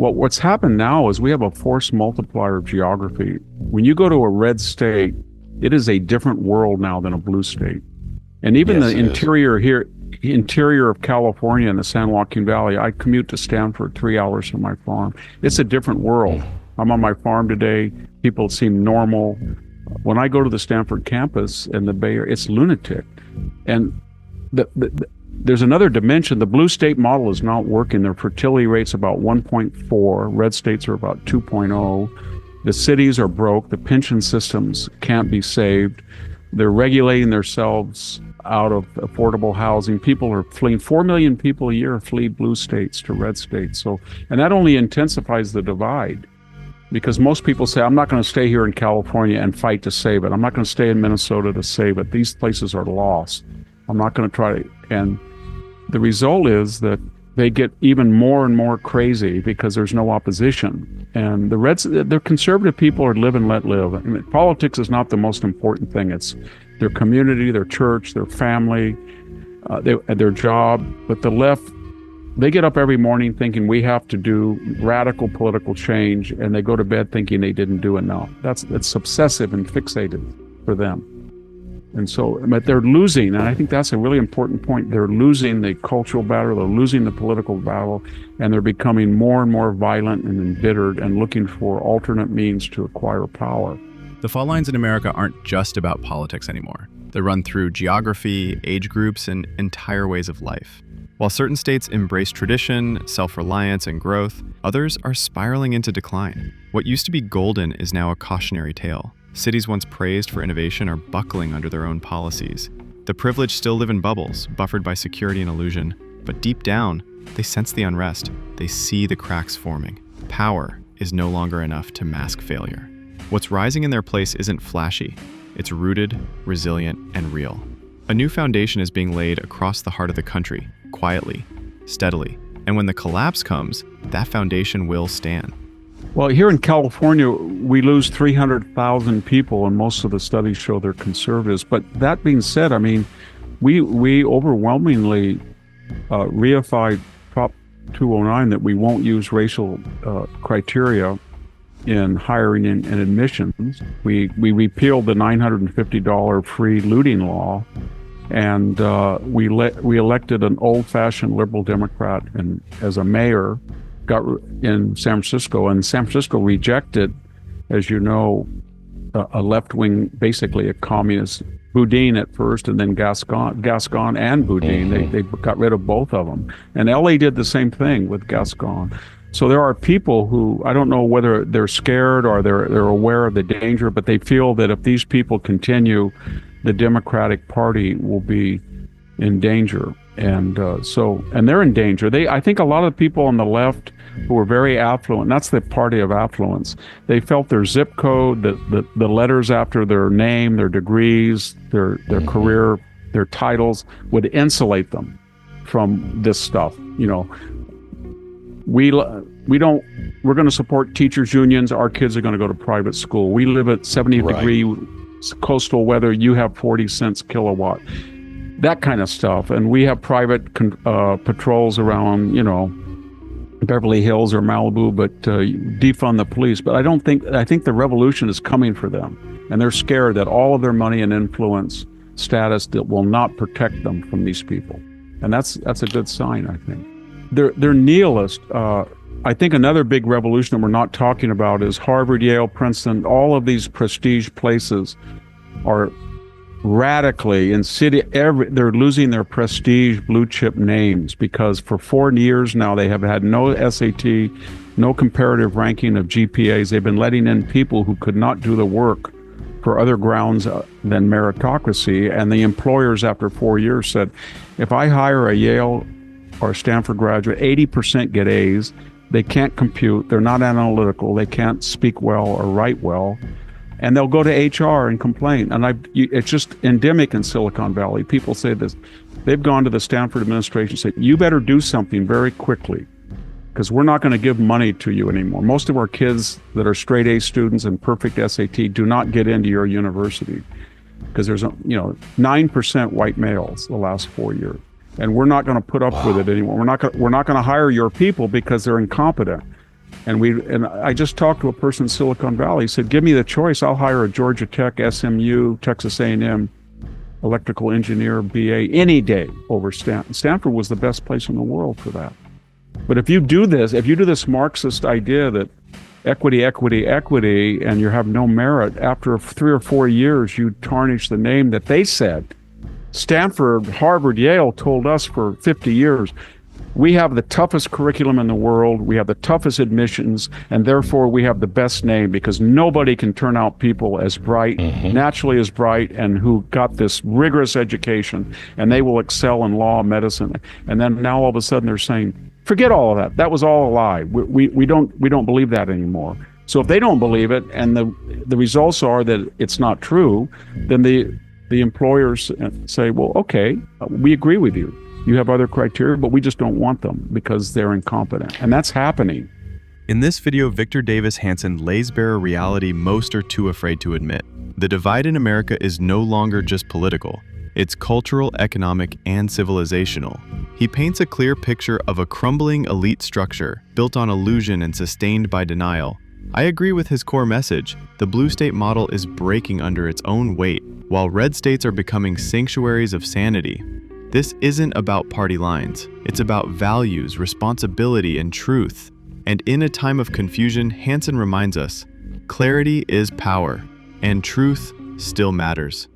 Well, what's happened now is we have a force multiplier of geography. When you go to a red state, it is a different world now than a blue state. And even Yes, the it is. interior of California in the San Joaquin Valley, I commute to Stanford 3 hours from my farm. It's a different world. I'm on my farm today. People seem normal. When I go to the Stanford campus in the Bay Area, it's lunatic. And there's another dimension. The blue state model is not working. Their fertility rate's about 1.4. Red states are about 2.0. The cities are broke. The pension systems can't be saved. They're regulating themselves out of affordable housing. People are fleeing. 4 million people a year flee blue states to red states. So, and that only intensifies the divide, because most people say, I'm not going to stay here in California and fight to save it. I'm not going to stay in Minnesota to save it. These places are lost. I'm not going to try to. And the result is that they get even more and more crazy because there's no opposition. And the conservative people are live and let live. I mean, politics is not the most important thing. It's their community, their church, their family, their job. But the left, they get up every morning thinking we have to do radical political change, and they go to bed thinking they didn't do enough. It's obsessive and fixated for them. And so, but they're losing, and I think that's a really important point. They're losing the cultural battle, they're losing the political battle, and they're becoming more and more violent and embittered and looking for alternate means to acquire power. The fault lines in America aren't just about politics anymore. They run through geography, age groups, and entire ways of life. While certain states embrace tradition, self-reliance, and growth, others are spiraling into decline. What used to be golden is now a cautionary tale. Cities once praised for innovation are buckling under their own policies. The privileged still live in bubbles, buffered by security and illusion. But deep down, they sense the unrest. They see the cracks forming. Power is no longer enough to mask failure. What's rising in their place isn't flashy. It's rooted, resilient, and real. A new foundation is being laid across the heart of the country, quietly, steadily. And when the collapse comes, that foundation will stand. Well, here in California, we lose 300,000 people, and most of the studies show they're conservatives. But that being said, I mean, we overwhelmingly reified Prop 209 that we won't use racial criteria in hiring and admissions. We repealed the $950 free looting law, and we elected an old-fashioned liberal Democrat as a mayor in San Francisco, and San Francisco rejected, as you know, a left-wing, basically a communist, Boudin at first, and then Gascon and Boudin. Mm-hmm. They got rid of both of them. And LA did the same thing with Gascon. So there are people who, I don't know whether they're scared or they're aware of the danger, but they feel that if these people continue, the Democratic Party will be in danger. And and they're in danger. I think a lot of people on the left who are very affluent, that's the party of affluence, they felt their zip code, the letters after their name, their degrees, their career, their titles would insulate them from this stuff. You know, we're going to support teachers unions. Our kids are going to go to private school. We live at 70-degree coastal weather. You have 40 cents kilowatt. That kind of stuff. And we have private patrols around, you know, Beverly Hills or Malibu, but defund the police. But I think the revolution is coming for them. And they're scared that all of their money and influence, status, that will not protect them from these people. And that's a good sign, I think. They're nihilist. I think another big revolution that we're not talking about is Harvard, Yale, Princeton, all of these prestige places are radically they're losing their prestige blue chip names, because for 4 years now they have had no SAT, no comparative ranking of GPAs. They've been letting in people who could not do the work for other grounds than meritocracy. And the employers after 4 years said, if I hire a Yale or Stanford graduate, 80% get A's. They can't compute. They're not analytical. They can't speak well or write well. And they'll go to HR and complain. And it's just endemic in Silicon Valley. People say this. They've gone to the Stanford administration and said, you better do something very quickly, because we're not going to give money to you anymore. Most of our kids that are straight A students and perfect SAT do not get into your university, because there's 9% white males the last 4 years. And we're not going to put up with it anymore. We're not going to hire your people because they're incompetent. And I just talked to a person in Silicon Valley. He said, "Give me the choice. I'll hire a Georgia Tech, SMU, Texas A&M electrical engineer, BA, any day over Stanford." Stanford was the best place in the world for that. But if you do this Marxist idea that equity, equity, equity, and you have no merit, after 3 or 4 years, you tarnish the name that they said. Stanford, Harvard, Yale told us for 50 years, we have the toughest curriculum in the world, we have the toughest admissions, and therefore we have the best name, because nobody can turn out people as bright, naturally as bright, and who got this rigorous education, and they will excel in law, medicine. And then now all of a sudden they're saying, forget all of that. That was all a lie. We don't believe that anymore. So if they don't believe it, and the results are that it's not true, then the employers say, well, okay, we agree with you. You have other criteria, but we just don't want them because they're incompetent. And that's happening. In this video, Victor Davis Hanson lays bare a reality most are too afraid to admit. The divide in America is no longer just political. It's cultural, economic, and civilizational. He paints a clear picture of a crumbling elite structure built on illusion and sustained by denial. I agree with his core message. The blue state model is breaking under its own weight, while red states are becoming sanctuaries of sanity. This isn't about party lines. It's about values, responsibility, and truth. And in a time of confusion, Hanson reminds us, clarity is power, and truth still matters.